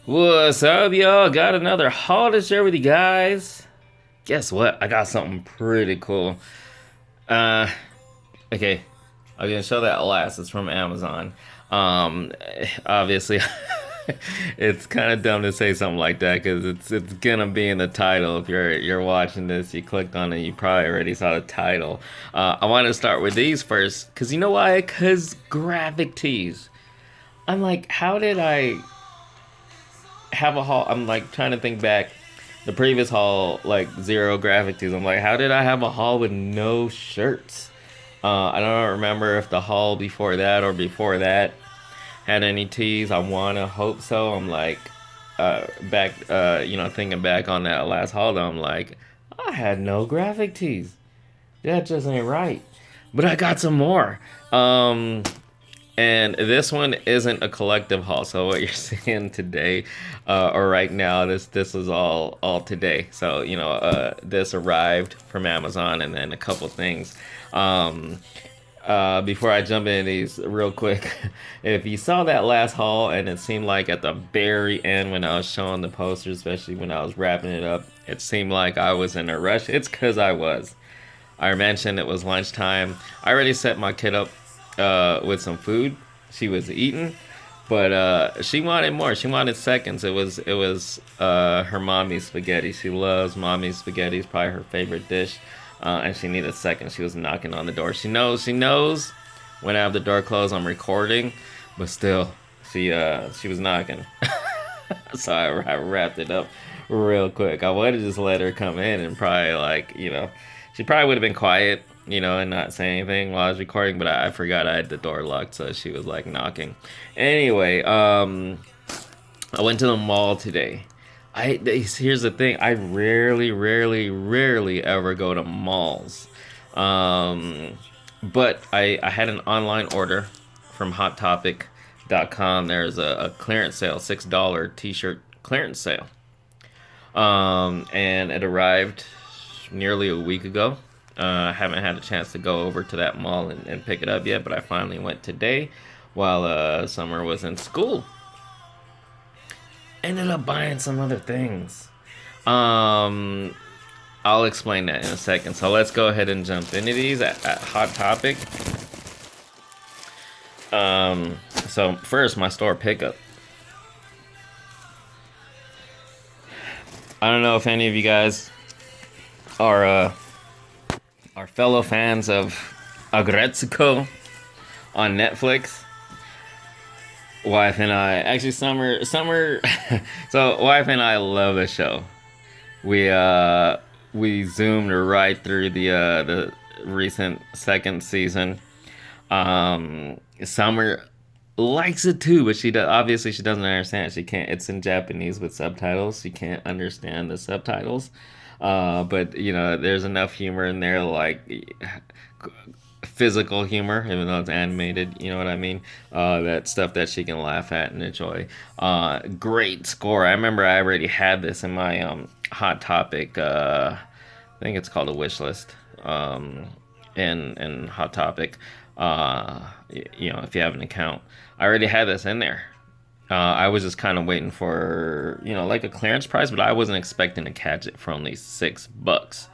What's up, y'all? Got another haul to share with you guys. Guess what? I got something pretty cool. Uh, okay, I'm gonna show that last. It's from Amazon. Um, Obviously, it's kind of dumb to say something like that because it's gonna be in the title. If you're watching this, you clicked on it, you probably already saw the title. I want to start with these first because you know why? Because graphic tees. I'm like, how did I have a haul? I'm like trying to think back. The previous haul, like zero graphic tees. I'm like, how did I have a haul with no shirts? I don't remember if the haul before that or before that had any tees. I wanna hope so. I'm like, back, thinking back on that last haul, though, I'm like, I had no graphic tees. That just ain't right. But I got some more. And this one isn't a collective haul. So what you're seeing today, or right now, this is all today. So this arrived from Amazon, and then a couple things. Before I jump into these real quick, if you saw that last haul, and it seemed like at the very end when I was showing the posters, especially when I was wrapping it up, it seemed like I was in a rush. It's because I was. I mentioned it was lunchtime. I already set my kid up with some food. She was eating, but she wanted more. She wanted seconds. It was her mommy's spaghetti. She loves mommy's spaghetti. It's probably her favorite dish, and she needed seconds. She was knocking on the door. She knows when I have the door closed, I'm recording, but still, she was knocking. So I wrapped it up real quick. I wanted to just let her come in and probably she probably would have been quiet, and not say anything while I was recording, but I forgot I had the door locked, so she was like knocking. Anyway, I went to the mall today. Here's the thing: I rarely ever go to malls. But I had an online order from HotTopic.com. There's a clearance sale, $6 T-shirt clearance sale, and it arrived nearly a week ago. I haven't had a chance to go over to that mall and pick it up yet, but I finally went today while Summer was in school. Ended up buying some other things. Um, I'll explain that in a second. So let's go ahead and jump into these at Hot Topic. So first, my store pickup. I don't know if any of you guys are fellow fans of Agretsuko on Netflix. Wife and I, actually Summer, so wife and I love the show. We zoomed right through the recent second season. Summer likes it too, but obviously she doesn't understand. She can't. It's in Japanese with subtitles. She can't understand the subtitles. But there's enough humor in there, like physical humor, even though it's animated. You know what I mean? That stuff that she can laugh at and enjoy. Great score. I remember I already had this in my Hot Topic. I think it's called a wish list. In Hot Topic. If you have an account, I already had this in there. I was just kind of waiting for, like a clearance price, but I wasn't expecting to catch it for only $6.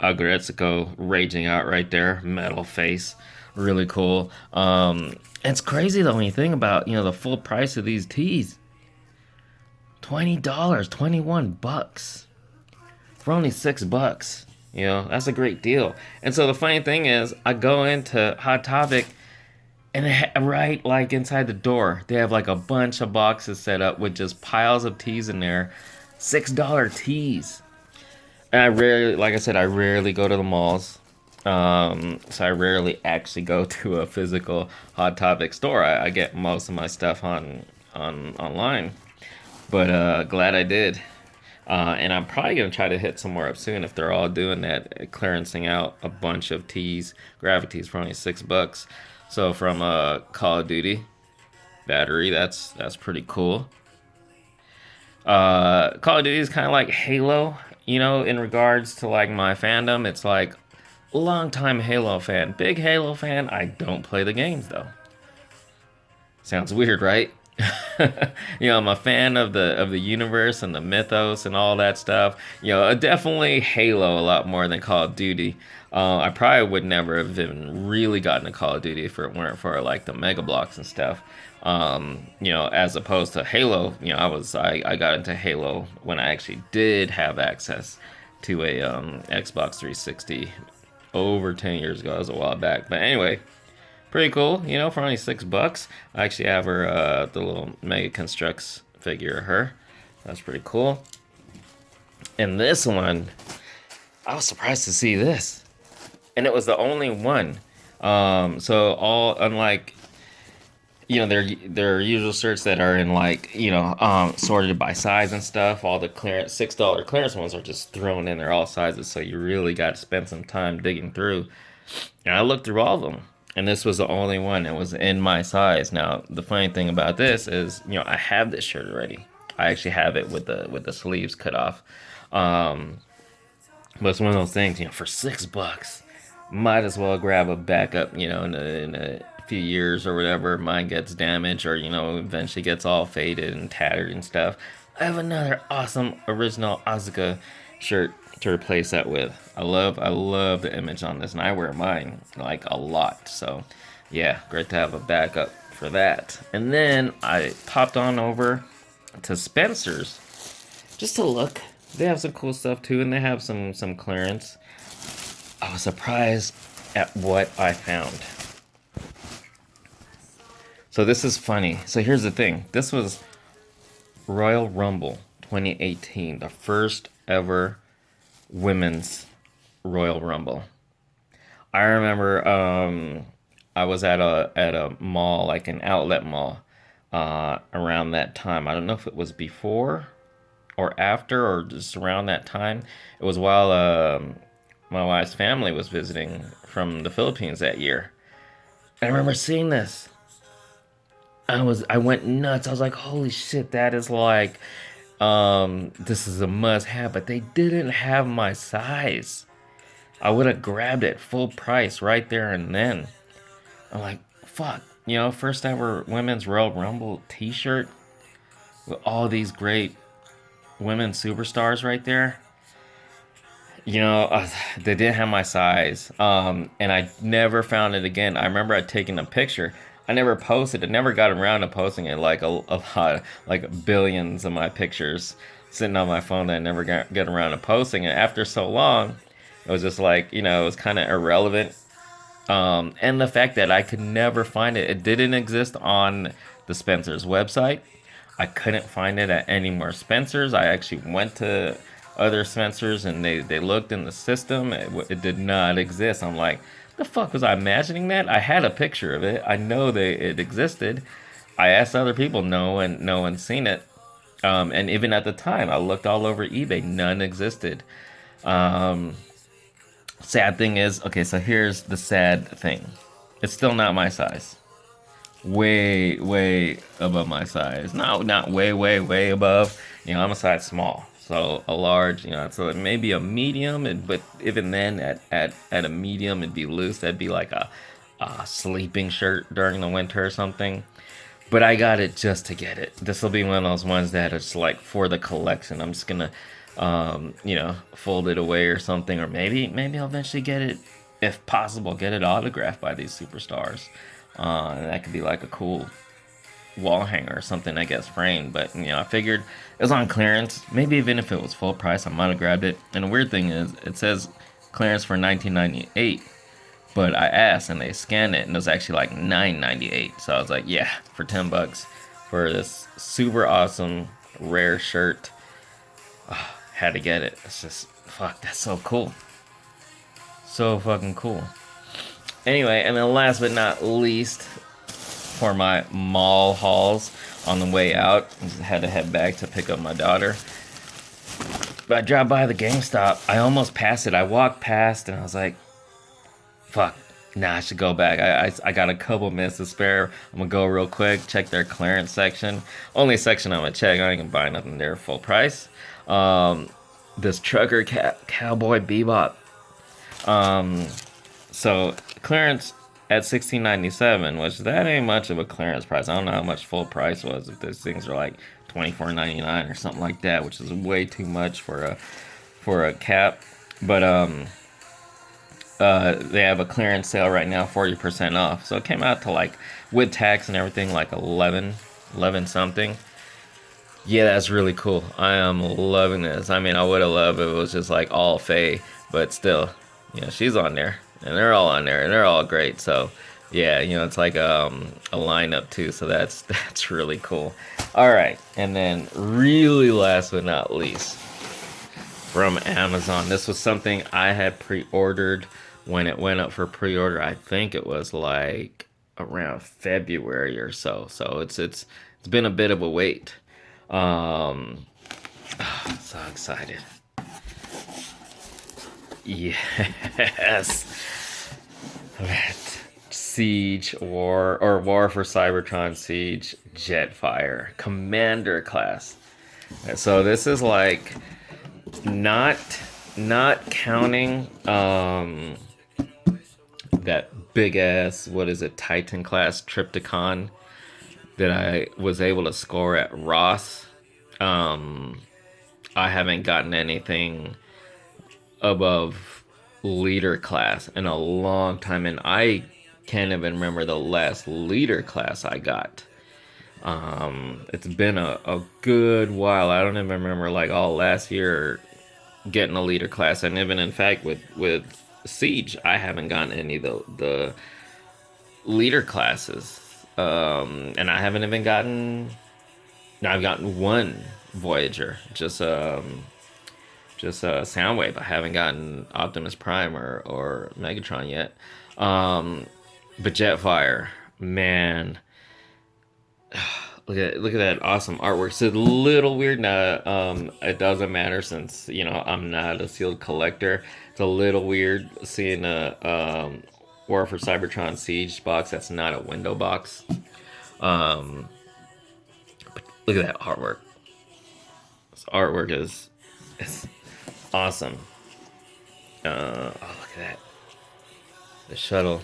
Agretsuko raging out right there, metal face, really cool. It's crazy though when you think about, the full price of these tees. $20, $21 for only $6. That's a great deal. And so the funny thing is, I go into Hot Topic, and right like inside the door, they have like a bunch of boxes set up with just piles of tees in there, $6 tees. And I rarely go to the malls, so I rarely actually go to a physical Hot Topic store. I get most of my stuff on online, but glad I did. And I'm probably gonna try to hit some more up soon if they're all doing that, clearancing out a bunch of tees, graphic tees for only $6. So from Call of Duty battery, that's pretty cool. Call of Duty is kind of like Halo, in regards to like my fandom. It's like longtime Halo fan, big Halo fan. I don't play the games though. Sounds weird, right? I'm a fan of the universe and the mythos and all that stuff. Definitely Halo a lot more than Call of Duty. I probably would never have even really gotten to Call of Duty if it weren't for like the Mega Blocks and stuff. As opposed to Halo, I got into Halo when I actually did have access to a Xbox 360 over 10 years ago. That was a while back. But anyway, pretty cool, for only $6. I actually have her, the little Mega Constructs figure of her. That's pretty cool. And this one, I was surprised to see this. And it was the only one. So all, unlike, their usual shirts that are in like, sorted by size and stuff, all the clearance, $6 clearance ones are just thrown in there all sizes. So you really got to spend some time digging through. And I looked through all of them. And this was the only one that was in my size. Now, the funny thing about this is, I have this shirt already. I actually have it with the sleeves cut off. But it's one of those things, for $6, might as well grab a backup, in a few years or whatever, mine gets damaged or, eventually gets all faded and tattered and stuff. I have another awesome original Asuka shirt to replace that with. I love the image on this, and I wear mine like a lot. So yeah, great to have a backup for that. And then I popped on over to Spencer's just to look. They have some cool stuff too, and they have some clearance. I was surprised at what I found. So this is funny. So here's the thing. This was Royal Rumble 2018, the first ever women's Royal Rumble. I remember I was at a mall, like an outlet mall, around that time. I don't know if it was before or after or just around that time. It was while my wife's family was visiting from the Philippines that year. I remember seeing this. I went nuts. I was like, holy shit, that is like this is a must have, but they didn't have my size. I would have grabbed it full price right there and then. I'm like, fuck, first ever women's Royal Rumble t-shirt with all these great women superstars right there. They didn't have my size, and I never found it again. I remember I'd taken a picture. I never posted it, never got around to posting it, like a lot, like billions of my pictures sitting on my phone that I never get around to posting it. After so long, it was just like, it was kind of irrelevant. And the fact that I could never find it, it didn't exist on the Spencer's website. I couldn't find it at any more Spencer's. I actually went to other Spencer's and they looked in the system. It did not exist. I'm like, the fuck was I imagining that? I had a picture of it. I know it existed. I asked other people, no one's seen it. And even at the time, I looked all over eBay, none existed. Sad thing is, okay, so here's the sad thing. It's still not my size. Way above my size. No, not way above. I'm a size small. So a large, so maybe a medium, but even then, at a medium, it'd be loose. That'd be like a sleeping shirt during the winter or something. But I got it just to get it. This will be one of those ones that it's like for the collection. I'm just gonna, fold it away or something, or maybe I'll eventually get it, if possible, get it autographed by these superstars. And that could be like a cool wall hanger or something, I guess, framed. But I figured it was on clearance. Maybe even if it was full price, I might have grabbed it. And the weird thing is, it says clearance for $19.98, but I asked and they scanned it and it was actually like $9.98. So I was like, yeah, for $10 for this super awesome rare shirt, had to get it. It's just, fuck, that's so cool, so fucking cool. Anyway, and then last but not least, for my mall hauls on the way out, I just had to head back to pick up my daughter. But I dropped by the GameStop. I almost passed it. I walked past and I was like, fuck, nah, I should go back. I got a couple minutes to spare. I'm gonna go real quick, check their clearance section. Only section I'm gonna check. I ain't gonna buy nothing there full price. This trucker Cowboy Bebop. So clearance at 16.97, which that ain't much of a clearance price. I don't know how much full price was. If these things are like 24.99 or something like that, which is way too much for a cap. But they have a clearance sale right now, 40% off. So it came out to like, with tax and everything, like 11 something. Yeah, that's really cool. I am loving this. I mean, I would have loved if it was just like all Faye, but still, she's on there, and they're all on there, and they're all great. So, yeah, it's like a lineup too. So that's really cool. All right, and then really last but not least, from Amazon, this was something I had pre-ordered when it went up for pre-order. I think it was like around February or so. So it's been a bit of a wait. So excited. Yes. That Siege War for Cybertron Siege Jetfire Commander class. So this is like not counting that big ass, what is it, Titan class Triptychon that I was able to score at Ross. I haven't gotten anything above leader class in a long time, and I can't even remember the last leader class I got. It's been a good while. I don't even remember like all last year getting a leader class, and even in fact with Siege, I haven't gotten any of the leader classes. And I haven't even gotten. I've gotten one Voyager, just Soundwave. I haven't gotten Optimus Prime or Megatron yet. But Jetfire, man, look at that awesome artwork. It's a little weird now. It doesn't matter since I'm not a sealed collector. It's a little weird seeing a War for Cybertron Siege box that's not a window box. Look at that artwork. This artwork is awesome. Oh, look at that. The shuttle.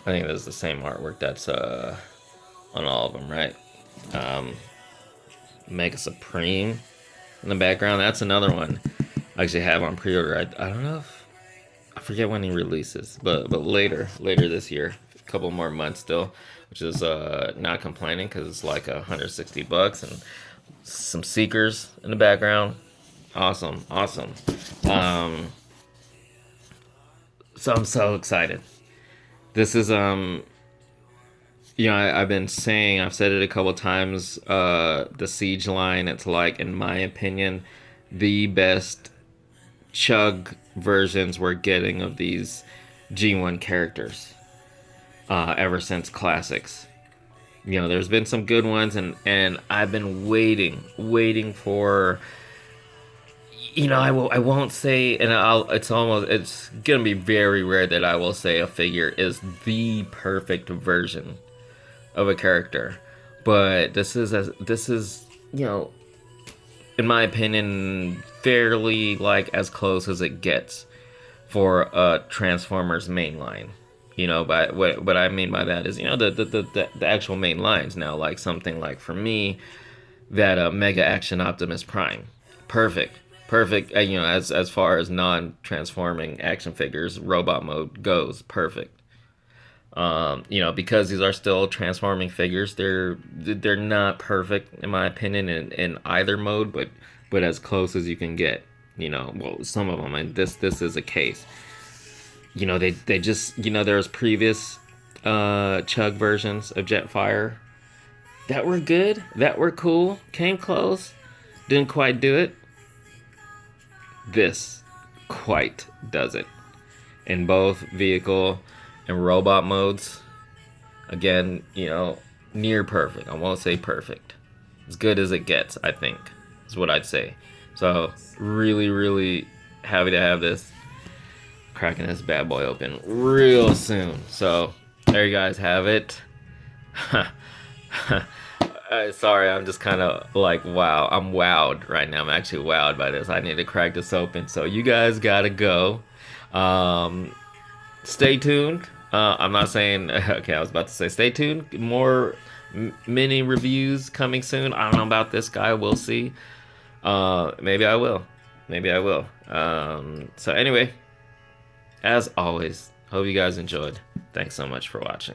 I think this is the same artwork that's on all of them, right? Mega Supreme in the background. That's another one I actually have on pre-order. I don't know if I forget when he releases, but later this year, a couple more months still, which is not complaining because it's like $160 and some Seekers in the background. Awesome. So I'm so excited. This is I've been saying, I've said it a couple times, the Siege line, it's like, in my opinion, the best chug versions we're getting of these G1 characters ever since Classics. There's been some good ones, and I've been waiting for, I won't say, and it's gonna be very rare that I will say a figure is the perfect version of a character, but this is in my opinion, fairly like as close as it gets for a Transformers mainline. But what I mean by that is, the actual main lines now, like something like, for me, that Mega Action Optimus Prime, perfect. As far as non-transforming action figures, robot mode goes, perfect. Because these are still transforming figures, they're not perfect in my opinion in either mode, but as close as you can get. Well, some of them, and this is a case. They just, there's previous chug versions of Jetfire that were good, that were cool, came close, didn't quite do it. This quite does it in both vehicle and robot modes. Again, near perfect. I won't say perfect. As good as it gets, I think, is what I'd say. So, really, really happy to have this. Cracking this bad boy open real soon. So, there you guys have it. Sorry, I'm just kind of like, wow. I'm wowed right now. I'm actually wowed by this. I need to crack this open. So, you guys gotta go. stay tuned. I'm not saying okay. I was about to say stay tuned. More mini reviews coming soon. I don't know about this guy. We'll see. Maybe I will. Maybe I will. So anyway, as always, hope you guys enjoyed. Thanks so much for watching.